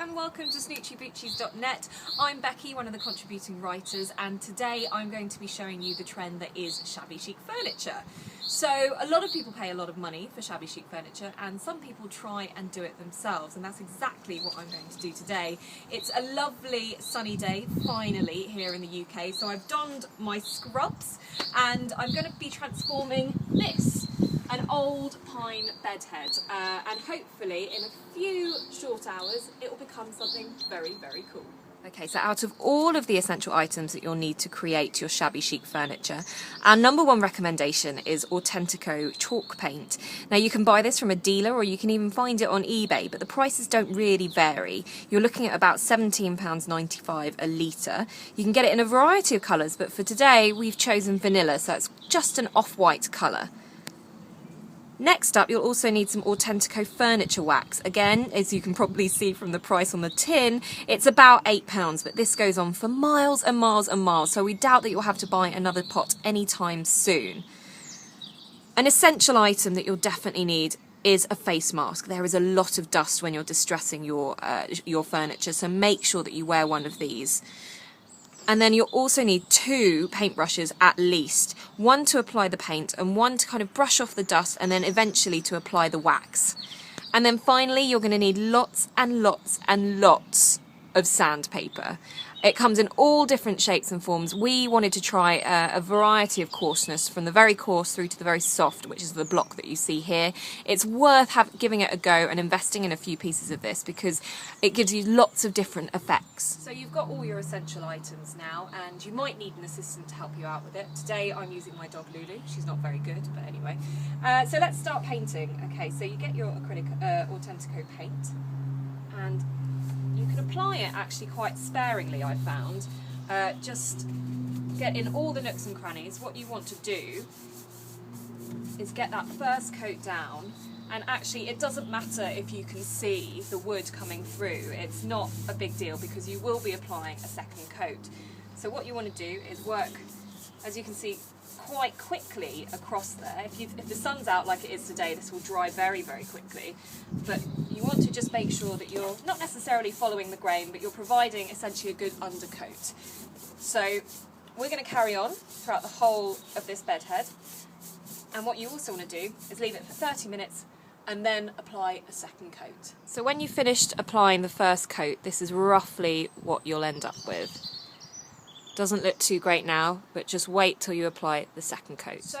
and welcome to snoochyboochies.net. I'm Becky, one of the contributing writers, and today I'm going to be showing you the trend that is shabby chic furniture. So a lot of people pay a lot of money for shabby chic furniture, and some people try and do it themselves, and that's exactly what I'm going to do today. It's a lovely sunny day, finally, here in the UK, so I've donned my scrubs and I'm going to be transforming this, an old pine bedhead, and hopefully in a few short hours it will become something very, very cool. Okay, so out of all of the essential items that you'll need to create your shabby chic furniture, our number one recommendation is Authentico chalk paint. Now you can buy this from a dealer or you can even find it on eBay, but the prices don't really vary. You're looking at about £17.95 a litre. You can get it in a variety of colours, but for today we've chosen vanilla, so it's just an off-white colour. Next up, you'll also need some Authentico furniture wax. Again, as you can probably see from the price on the tin, it's about £8, but this goes on for miles and miles and miles, so we doubt that you'll have to buy another pot anytime soon. An essential item that you'll definitely need is a face mask. There is a lot of dust when you're distressing your furniture, so make sure that you wear one of these. And then you'll also need 2 paintbrushes at least. One to apply the paint and one to kind of brush off the dust and then eventually to apply the wax. And then finally you're going to need lots and lots and lots of sandpaper. It comes in all different shapes and forms. We wanted to try a variety of coarseness, from the very coarse through to the very soft, which is the block that you see here. It's worth giving it a go and investing in a few pieces of this because it gives you lots of different effects. So you've got all your essential items now, and you might need an assistant to help you out with it. Today I'm using my dog Lulu. She's not very good, but anyway. So let's start painting. Okay, so you get your acrylic Authentico paint, and you can apply it actually quite sparingly, I found. Just get in all the nooks and crannies. What you want to do is get that first coat down, and actually it doesn't matter if you can see the wood coming through. It's not a big deal because you will be applying a second coat. So what you want to do is work, as you can see, quite quickly across there. If the sun's out like it is today, this will dry very, very quickly. But you want to just make sure that you're not necessarily following the grain, but you're providing essentially a good undercoat. So we're going to carry on throughout the whole of this bedhead. And what you also want to do is leave it for 30 minutes and then apply a second coat. So when you've finished applying the first coat, this is roughly what you'll end up with. Doesn't look too great now, but just wait till you apply the second coat. So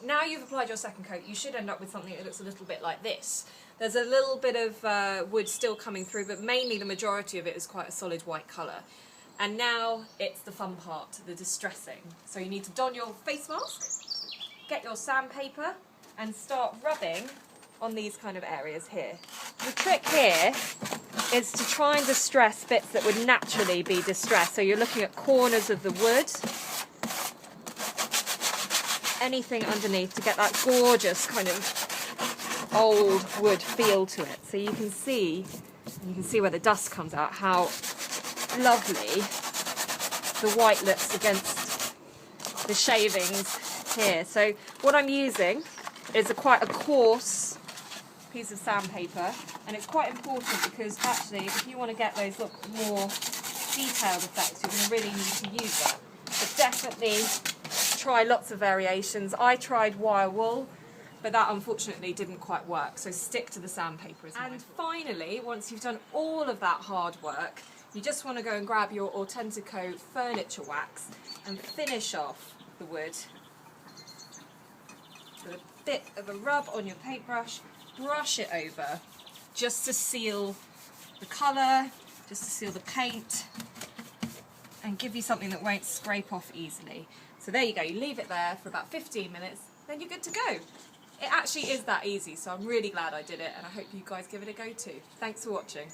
now you've applied your second coat, you should end up with something that looks a little bit like this. There's a little bit of wood still coming through, but mainly the majority of it is quite a solid white colour. And now it's the fun part, the distressing. So you need to don your face mask, get your sandpaper, and start rubbing on these kind of areas here. The trick here is to try and distress bits that would naturally be distressed. So you're looking at corners of the wood, anything underneath, to get that gorgeous kind of old wood feel to it. So you can see where the dust comes out, how lovely the white looks against the shavings here. So what I'm using is quite a coarse piece of sandpaper, and it's quite important because actually if you want to get those more detailed effects, you're going to really need to use that. But definitely try lots of variations. I tried wire wool, but that unfortunately didn't quite work, so stick to the sandpaper. And finally, once you've done all of that hard work, you just want to go and grab your Authentico furniture wax and finish off the wood with a bit of a rub on your paintbrush. Brush it over just to seal the colour, just to seal the paint, and give you something that won't scrape off easily. So there you go, you leave it there for about 15 minutes, then you're good to go. It actually is that easy, so I'm really glad I did it, and I hope you guys give it a go too. Thanks for watching.